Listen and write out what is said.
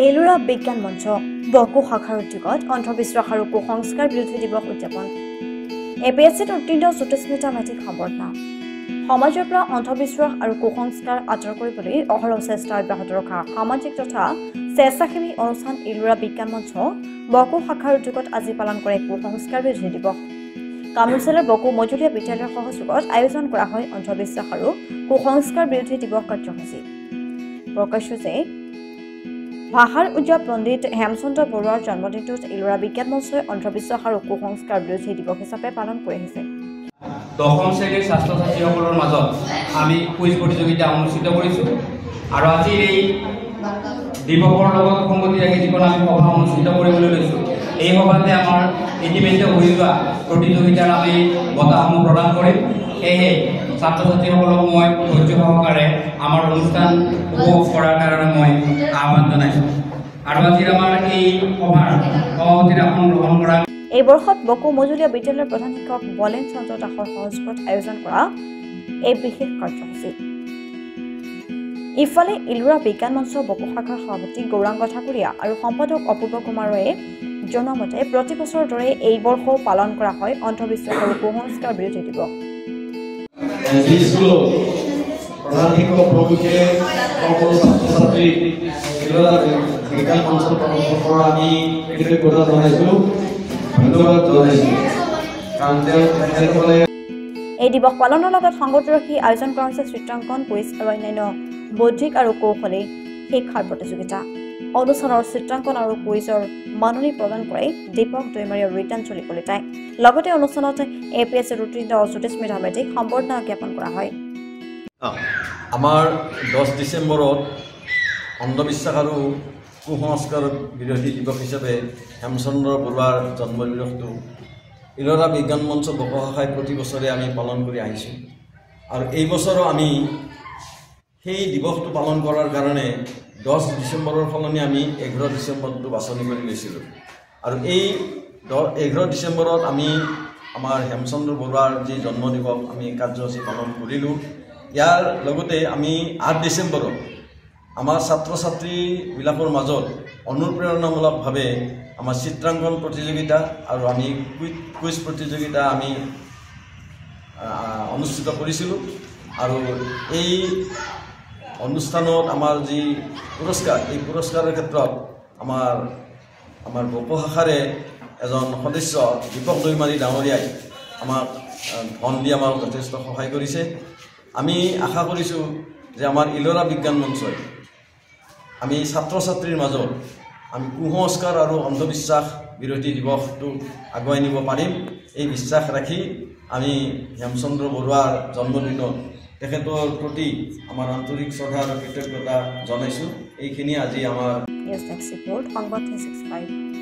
এলোৰা বিজ্ঞান মঞ্চ বকো শাখাৰ উদ্যোগত অন্ধবিশ্বাস আৰু কুসংস্কাৰ বিৰোধী দিৱস উদযাপন এপিএছচিত উত্তীৰ্ণ জ্যোতিস্মিতা মেধিক সম্বৰ্ধনা সমাজৰ পৰা অন্ধবিশ্বাস আৰু কুসংস্কাৰ আঁতৰ কৰিবলৈ অহৰহ চেষ্টা অব্যাহত ৰখা সামাজিক তথা স্বেচ্ছাসেৱী অনুষ্ঠান এলোৰা বিজ্ঞান মঞ্চ বকো শাখাৰ উদ্যোগত আজি পালন কৰে কুসংস্কাৰ বিৰোধী দিৱস কামৰূপৰ বকো মজলীয়া বিদ্যালয়ৰ সহযোগত আয়োজন কৰা হয় অন্ধবিশ্বাস আৰু কুসংস্কাৰ বিৰোধী দিৱস কাৰ্যসূচী প্ৰকাশ্য যে ভাষাৰ উজ্জ্বল পণ্ডিত হেমচন্দ্ৰ বৰুৱাৰ জন্মদিনটোত এলোৰা বিজ্ঞান মঞ্চই অন্ধবিশ্বাস আৰু কুসংস্কাৰ বিৰোধী দিৱস হিচাপে পালন কৰি আহিছে। দশম শ্ৰেণীৰ ছাত্ৰ ছাত্ৰীসকলৰ মাজত আমি কুইজ প্ৰতিযোগিতা অনুষ্ঠিত কৰিছোঁ আৰু আজিৰ এই দিৱসৰ লগত সংগতি ৰাখি যিখন আমি সভা অনুষ্ঠিত কৰিবলৈ লৈছোঁ এই সভাতে আমাৰ ইতিমধ্যে হৈ যোৱা প্ৰতিযোগিতাৰ আমি বঁটাসমূহ প্ৰদান কৰিম। সেয়েহে ছাত্ৰ ছাত্ৰীসকলক মই ধৈৰ্য সহকাৰে আমাৰ অনুষ্ঠান উপভোগ কৰাৰ কাৰণে মই আহ্বান জনাইছোঁ আৰু আজিৰ আমাৰ এই সভাৰ সভাপতিৰ আসন গ্ৰহণ কৰা এই বৰ্ষত বকো মজলীয়া বিদ্যালয়ৰ প্ৰধান শিক্ষক বলেন চন্দ্ৰ দাসৰ সহযোগত আয়োজন কৰা এই বিশেষ কাৰ্যসূচী। ইফালে এলোৰা বিজ্ঞান মঞ্চ বকো শাখাৰ সভাপতি গৌৰাংগ ঠাকুৰীয়া আৰু সম্পাদক অপূৰ্ব কুমাৰ ৰয়ে জনোৱা মতে প্ৰতি বছৰৰ দৰে এই বৰ্ষও পালন কৰা হয় অন্ধবিশ্বাস আৰু কুসংস্কাৰ বিৰোধী দিৱস। প্ৰধান শিক্ষক প্ৰমুখে সকল ছাত্ৰছাত্ৰী এলোৰা বিজ্ঞান মঞ্চৰ পৰা আমি কৃতজ্ঞতা জনাইছোঁ, ধন্যবাদ জনাইছোঁ কাৰণ তেওঁলোকে এই দিৱস পালনৰ লগত সংগতি ৰাখি আয়োজন কৰা হৈছে চিত্ৰাংকন কুইজ আৰু অন্যান্য বৌদ্ধিক আৰু কৌশলী শিক্ষাৰ প্ৰতিযোগিতা। অনুষ্ঠানৰ চিত্ৰাংকন আৰু কুইজৰ মাননি প্ৰদান কৰে দীপক দৈমাৰী আৰু ৰীতাঞ্জলি কলিতাই। লগতে অনুষ্ঠানত এপিএছচিৰ উত্তীৰ্ণ জ্যোতিস্মিতা মেধিক সম্বৰ্ধনা জ্ঞাপন কৰা হয়। আমাৰ 10 ডিচেম্বৰত অন্ধবিশ্বাস আৰু কুসংস্কাৰ বিৰোধী দিৱস হিচাপে হেমচন্দ্ৰ বৰুৱাৰ জন্মদিৱসটো এলোৰা বিজ্ঞান মঞ্চ বকো শাখাই প্ৰতি বছৰে আমি পালন কৰি আহিছোঁ আৰু এই বছৰো আমি সেই দিৱসটো পালন কৰাৰ কাৰণে 10 ডিচেম্বৰৰ সলনি আমি 11 ডিচেম্বৰটো বাছনি কৰি লৈছিলোঁ আৰু এই 11 ডিচেম্বৰত আমি আমাৰ হেমচন্দ্ৰ বৰুৱাৰ যি জন্মদিৱস আমি কাৰ্যসূচী পালন কৰিলোঁ। ইয়াৰ লগতে আমি 8 ডিচেম্বৰত আমাৰ ছাত্ৰ ছাত্ৰীবিলাকৰ মাজত অনুপ্ৰেৰণামূলকভাৱে আমাৰ চিত্ৰাংকন প্ৰতিযোগিতা আৰু আমি কুইজ প্ৰতিযোগিতা আমি অনুষ্ঠিত কৰিছিলোঁ আৰু এই অনুষ্ঠানত আমাৰ যি পুৰস্কাৰ এই পুৰস্কাৰৰ ক্ষেত্ৰত আমাৰ বকো শাখাৰে এজন সদস্য দীপক দৈমাৰী ডাঙৰীয়াই আমাক ধন দি আমাক যথেষ্ট সহায় কৰিছে। আমি আশা কৰিছোঁ যে আমাৰ এলোৰা বিজ্ঞান মঞ্চই আমি ছাত্ৰ ছাত্ৰীৰ মাজত আমি কুসংস্কাৰ আৰু অন্ধবিশ্বাস বিৰোধী দিৱসটো আগুৱাই নিব পাৰিম এই বিশ্বাস ৰাখি আমি হেমচন্দ্ৰ বৰুৱাৰ জন্মদিনত তেখেতৰ প্ৰতি আমাৰ আন্তৰিক শ্ৰদ্ধা আৰু কৃতজ্ঞতা জনাইছোঁ। এইখিনি আজি আমাৰ নিউজ ডেস্ক ৰিপৰ্ট সংবাদ 365।